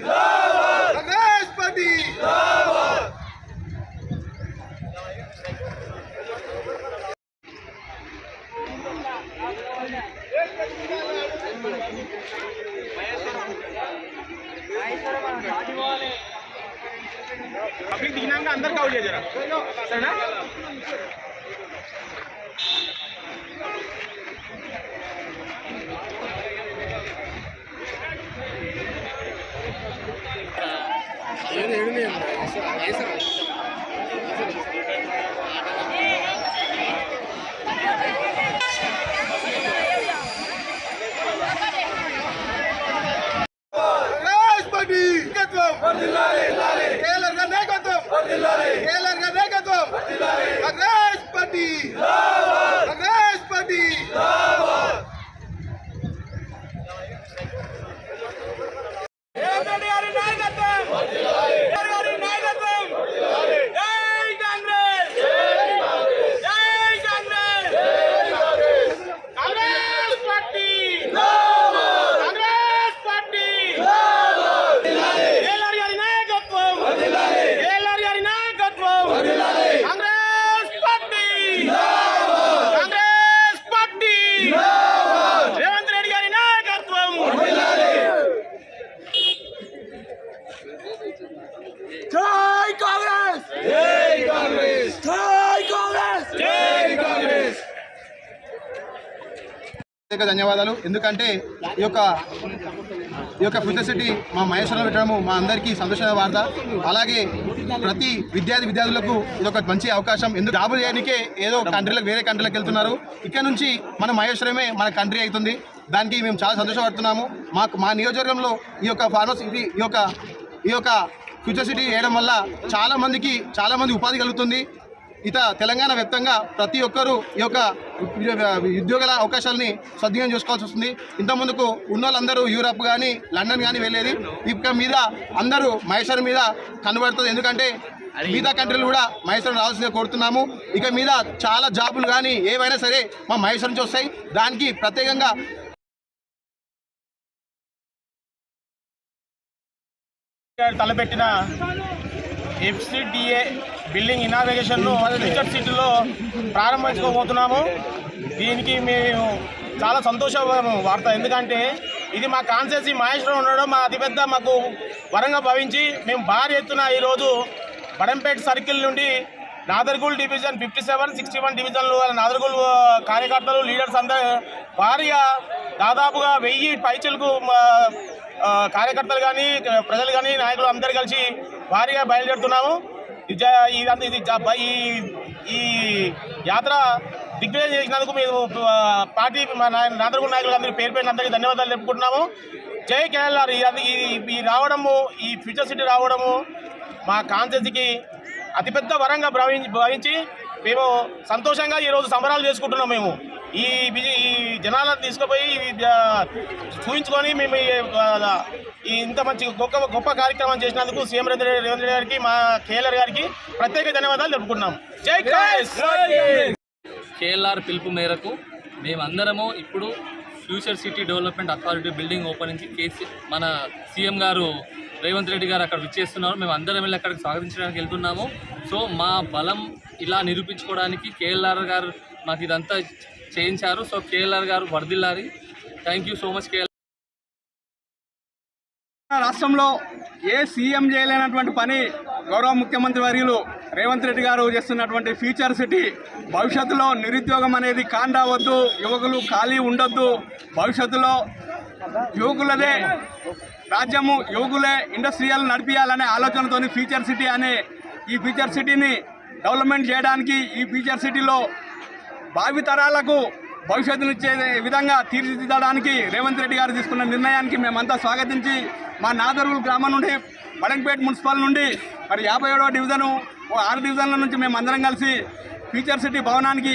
Congress party public दिखना अंदर का हो जाए जरा सर ना ధన్యవాదాలు. ఎందుకంటే ఈ యొక్క ఫ్యూచర్ సిటీ మా మహేశ్వరంలో పెట్టడము మా అందరికీ సంతోషమైన వార్త. అలాగే ప్రతి విద్యార్థులకు ఇది ఒక మంచి అవకాశం. ఎందుకు జాబులు చేయడానికే ఏదో కంట్రీలకు వేరే కంట్రీలకు వెళ్తున్నారు, ఇక్కడ నుంచి మన మహేశ్వరమే మన కంట్రీ అవుతుంది. దానికి మేము చాలా సంతోషపడుతున్నాము. మా నియోజకవర్గంలో ఈ యొక్క ఫార్మసీ ఈ యొక్క ఫ్యూచర్ సిటీ వేయడం వల్ల చాలామంది ఉపాధి కలుగుతుంది. తెలంగాణ వ్యాప్తంగా ప్రతి ఒక్కరూ ఈ యొక్క ఉద్యోగాల అవకాశాలని సద్వినియోగం చేసుకోవాల్సి వస్తుంది. ఇంతకుముందుకు ఉన్న వాళ్ళందరూ యూరప్ కానీ లండన్ కానీ వెళ్ళేది, ఇక మీద అందరూ మహేశ్వరం మీద కనబడుతుంది. ఎందుకంటే మిగతా కంట్రీలు కూడా మహేశ్వరం రావాల్సిందిగా కోరుతున్నాము. ఇక మీద చాలా జాబులు కానీ ఏవైనా సరే మా మహేశ్వరం నుంచి వస్తాయి. దానికి ప్రత్యేకంగా తలపెట్టిన FCDA బిల్డింగ్ ఇనాగ్రేషన్ను ఫ్యూచర్ సిటీలో ప్రారంభించుకోబోతున్నాము. దీనికి మేము చాలా సంతోష వార్త. ఎందుకంటే ఇది మా కాన్స్టిట్యున్సీ మహేశ్వరం ఉండడం మా అతిపెద్ద మాకు వరంగా భావించి మేము భారీ ఎత్తున ఈరోజు బడంపేట సర్కిల్ నుండి నాదర్గూల్ డివిజన్ 57, 61 డివిజన్లు నాదర్గూల్ కార్యకర్తలు లీడర్స్ అందరూ భారీగా దాదాపుగా 1000 పైచలకు కార్యకర్తలు కానీ ప్రజలు కానీ నాయకులు అందరూ కలిసి భారీగా బయలుదేరుతున్నాము. ఈ యాత్ర దిగ్విజయం చేసినందుకు మేము పార్టీ నాదర్గూల్ నాయకులు అందరికీ పేరు అందరికీ ధన్యవాదాలు తెలుపుకుంటున్నాము. జై కేఎల్ఆర్. ఈ రావడము, ఈ ఫ్యూచర్ సిటీ రావడము మా కాన్స్టిట్యున్సీకి అతిపెద్ద వరంగా భావించి మేము సంతోషంగా ఈరోజు సంబరాలు చేసుకుంటున్నాం. మేము ఈ జనాలను తీసుకుపోయి చూపించుకొని మేము ఇంత మంచి గొప్ప కార్యక్రమం చేసినందుకు సీఎం రేవంత్ రెడ్డి గారికి, మా కేఎల్ఆర్ గారికి ప్రత్యేక ధన్యవాదాలు తెలుపుకుంటున్నాం. జై కేఎల్ఆర్ పిలుపు మేరకు మేమందరము ఇప్పుడు future city development authority building ఓపెనింగ్కి మన సీఎం గారు రేవంత్ రెడ్డి గారు అక్కడ విచ్చేస్తున్నారు. మేము అందరం వెళ్ళి అక్కడికి స్వాగతించడానికి వెళ్తున్నాము. సో మా బలం ఇలా నిరూపించుకోవడానికి కేఎల్ఆర్ గారు మాకు ఇదంతా చేయించారు. సో కేఎల్ఆర్ గారు వర్ధిల్లారి. Thank you so much KLR. రాష్ట్రంలో ఏ సీఎం చేయలేనటువంటి పని గౌరవ ముఖ్యమంత్రి వర్యులు రేవంత్ రెడ్డి గారు చేస్తున్నటువంటి ఫ్యూచర్ సిటీ. భవిష్యత్తులో నిరుద్యోగం అనేది కాండవద్దు, యువకులు ఖాళీ ఉండొద్దు. భవిష్యత్తులో యువకులదే రాజ్యము, యువకులే ఇండస్ట్రియల్ నడిపించాలనే ఆలోచనతో ఫ్యూచర్ సిటీ అనే ఈ ఫ్యూచర్ సిటీని డెవలప్మెంట్ చేయడానికి, ఈ ఫ్యూచర్ సిటీలో భావితరాలకు భవిష్యత్తునిచ్చే విధంగా తీర్చిదిద్దడానికి రేవంత్ రెడ్డి గారు తీసుకున్న నిర్ణయానికి మేమంతా స్వాగతించి మా నాదర్గూల్ గ్రామం నుండి బడంపేట మున్సిపల్ నుండి మరి 57వ డివిజను 6 డివిజన్ల నుంచి మేము అందరం కలిసి ఫ్యూచర్ సిటీ భవనానికి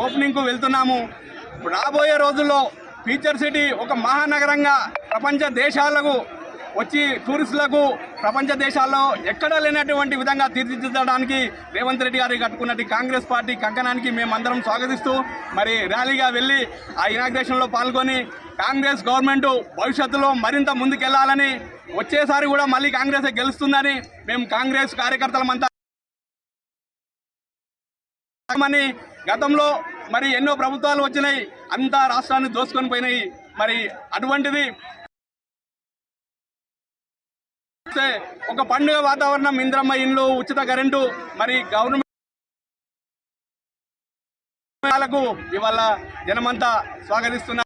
ఓపెనింగ్కు వెళ్తున్నాము. రాబోయే రోజుల్లో ఫ్యూచర్ సిటీ ఒక మహానగరంగా ప్రపంచ దేశాలకు వచ్చి టూరిస్టులకు ప్రపంచ దేశాల్లో ఎక్కడా లేనటువంటి విధంగా తీర్చిదిద్దడానికి రేవంత్ రెడ్డి గారు కట్టుకున్నట్టు కాంగ్రెస్ పార్టీ కంకణానికి మేమందరం స్వాగతిస్తూ మరి ర్యాలీగా వెళ్ళి ఆ ఇనాగ్రేషన్లో పాల్గొని కాంగ్రెస్ గవర్నమెంట్ భవిష్యత్తులో మరింత ముందుకెళ్లాలని వచ్చేసారి కూడా మళ్ళీ కాంగ్రెస్ గెలుస్తుందని మేము కాంగ్రెస్ కార్యకర్తలమంతా గతంలో మరి ఎన్నో ప్రభుత్వాలు వచ్చినాయి, అంతా రాష్ట్రాన్ని దోసుకొని పోయినాయి. మరి అటువంటిది ఒక పండుగ వాతావరణం, ఇంద్రమ్మ ఇండ్లు, ఉచిత కరెంటు, మరి గవర్నమెంట్ ఇవాళ జనమంతా స్వాగతిస్తున్నారు.